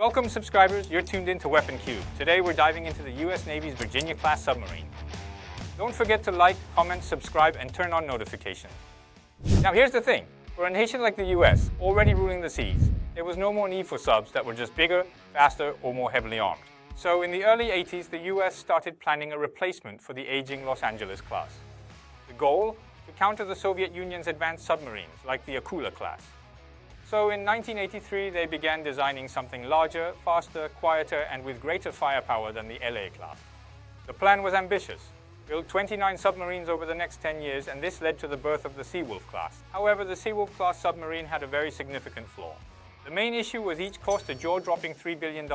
Welcome subscribers, you're tuned in to Weapon Cube. Today we're diving into the US Navy's Virginia-class submarine. Don't forget to like, comment, subscribe, and turn on notifications. Now here's the thing, for a nation like the US, already ruling the seas, there was no more need for subs that were just bigger, faster, or more heavily armed. So in the early 80s, the US started planning a replacement for the aging Los Angeles class. The goal? To counter the Soviet Union's advanced submarines, like the AUKUS class. So in 1983, they began designing something larger, faster, quieter, and with greater firepower than the LA class. The plan was ambitious. Build 29 submarines over the next 10 years, and this led to the birth of the Seawolf class. However, the Seawolf class submarine had a very significant flaw. The main issue was each cost a jaw-dropping $3 billion.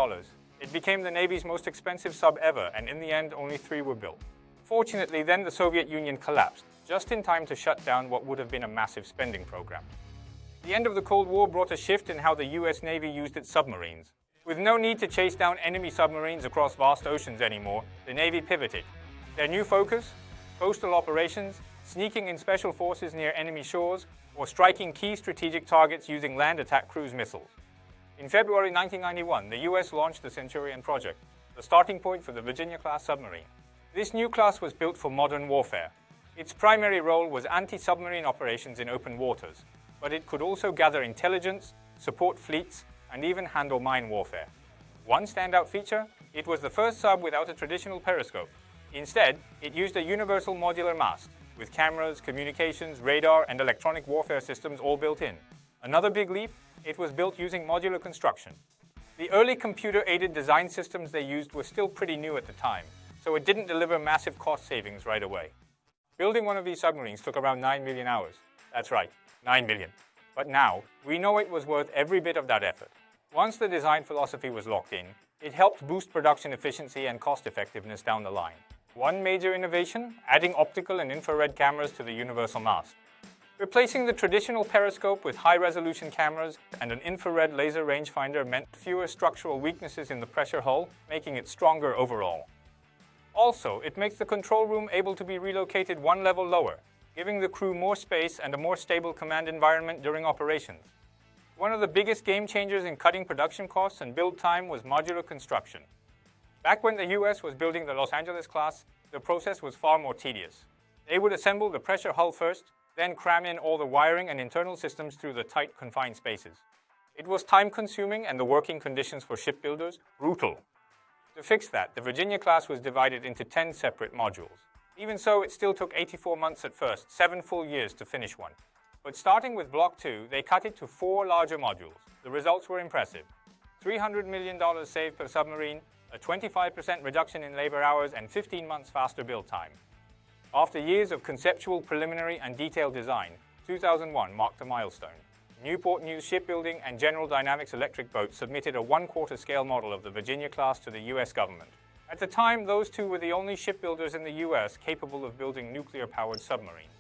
It became the Navy's most expensive sub ever, and in the end, only 3 were built. Fortunately, then the Soviet Union collapsed, just in time to shut down what would have been a massive spending program. The end of the Cold War brought a shift in how the US Navy used its submarines. With no need to chase down enemy submarines across vast oceans anymore, the Navy pivoted. Their new focus? Coastal operations, sneaking in special forces near enemy shores, or striking key strategic targets using land attack cruise missiles. In February 1991, the US launched the Centurion project, the starting point for the Virginia-class submarine. This new class was built for modern warfare. Its primary role was anti-submarine operations in open waters, but it could also gather intelligence, support fleets, and even handle mine warfare. One standout feature? It was the first sub without a traditional periscope. Instead, it used a universal modular mast, with cameras, communications, radar, and electronic warfare systems all built in. Another big leap? It was built using modular construction. The early computer-aided design systems they used were still pretty new at the time, so it didn't deliver massive cost savings right away. Building one of these submarines took around 9 million hours. That's right, 9 million. But now, we know it was worth every bit of that effort. Once the design philosophy was locked in, it helped boost production efficiency and cost effectiveness down the line. One major innovation? Adding optical and infrared cameras to the universal mast. Replacing the traditional periscope with high-resolution cameras and an infrared laser rangefinder meant fewer structural weaknesses in the pressure hull, making it stronger overall. Also, it makes the control room able to be relocated one level lower, giving the crew more space and a more stable command environment during operations. One of the biggest game changers in cutting production costs and build time was modular construction. Back when the US was building the Los Angeles class, the process was far more tedious. They would assemble the pressure hull first, then cram in all the wiring and internal systems through the tight, confined spaces. It was time-consuming and the working conditions for shipbuilders brutal. To fix that, the Virginia class was divided into 10 separate modules. Even so, it still took 84 months at first, 7 full years to finish one. But starting with Block 2, they cut it to 4 larger modules. The results were impressive. $300 million saved per submarine, a 25% reduction in labor hours, and 15 months faster build time. After years of conceptual, preliminary, and detailed design, 2001 marked a milestone. Newport News Shipbuilding and General Dynamics Electric Boat submitted a 1/4 scale model of the Virginia class to the US government. At the time, those two were the only shipbuilders in the US capable of building nuclear-powered submarines.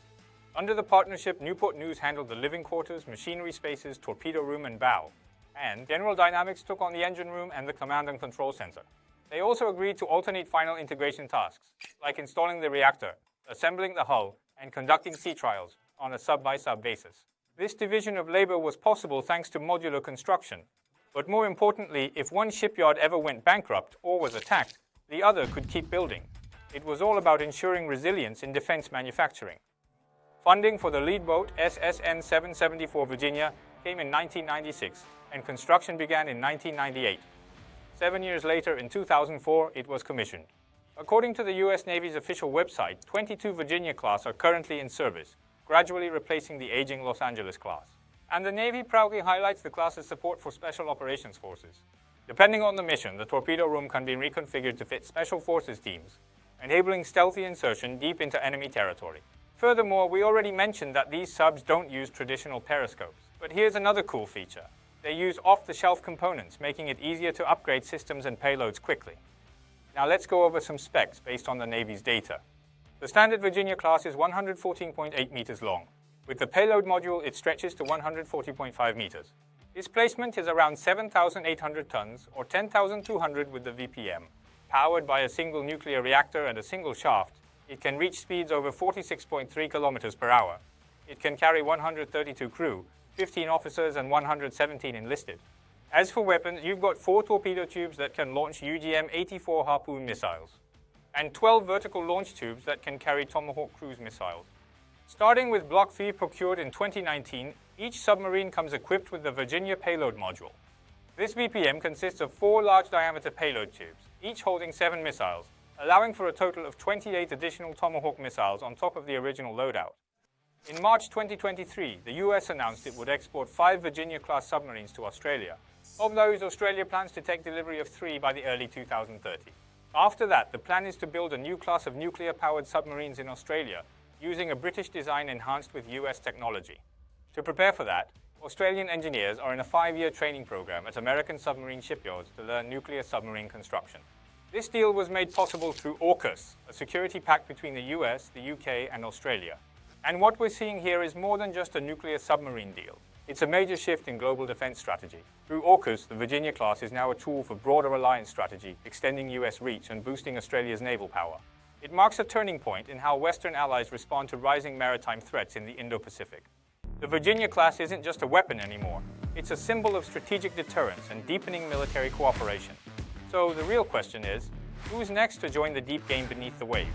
Under the partnership, Newport News handled the living quarters, machinery spaces, torpedo room, and bow. And General Dynamics took on the engine room and the command and control center. They also agreed to alternate final integration tasks, like installing the reactor, assembling the hull, and conducting sea trials on a sub-by-sub basis. This division of labor was possible thanks to modular construction. But more importantly, if one shipyard ever went bankrupt or was attacked, the other could keep building. It was all about ensuring resilience in defense manufacturing. Funding for the lead boat, SSN 774 Virginia, came in 1996, and construction began in 1998. 7 years later, in 2004, it was commissioned. According to the US Navy's official website, 22 Virginia class are currently in service, gradually replacing the aging Los Angeles class. And the Navy proudly highlights the class's support for Special Operations Forces. Depending on the mission, the torpedo room can be reconfigured to fit Special Forces teams, enabling stealthy insertion deep into enemy territory. Furthermore, we already mentioned that these subs don't use traditional periscopes. But here's another cool feature. They use off-the-shelf components, making it easier to upgrade systems and payloads quickly. Now let's go over some specs based on the Navy's data. The standard Virginia class is 114.8 meters long. With the payload module, it stretches to 140.5 meters. Displacement is around 7,800 tons, or 10,200 with the VPM. Powered by a single nuclear reactor and a single shaft, it can reach speeds over 46.3 kilometers per hour. It can carry 132 crew, 15 officers, and 117 enlisted. As for weapons, you've got 4 torpedo tubes that can launch UGM-84 Harpoon missiles, and 12 vertical launch tubes that can carry Tomahawk cruise missiles. Starting with Block 3 procured in 2019, each submarine comes equipped with the Virginia payload module. This VPM consists of 4 large-diameter payload tubes, each holding 7 missiles, allowing for a total of 28 additional Tomahawk missiles on top of the original loadout. In March 2023, the US announced it would export 5 Virginia-class submarines to Australia. Of those, Australia plans to take delivery of 3 by the early 2030. After that, the plan is to build a new class of nuclear-powered submarines in Australia, using a British design enhanced with US technology. To prepare for that, Australian engineers are in a 5-year training program at American submarine shipyards to learn nuclear submarine construction. This deal was made possible through AUKUS, a security pact between the US, the UK, and Australia. And what we're seeing here is more than just a nuclear submarine deal. It's a major shift in global defense strategy. Through AUKUS, the Virginia class is now a tool for broader alliance strategy, extending US reach and boosting Australia's naval power. It marks a turning point in how Western allies respond to rising maritime threats in the Indo-Pacific. The Virginia class isn't just a weapon anymore. It's a symbol of strategic deterrence and deepening military cooperation. So the real question is, who's next to join the deep game beneath the waves?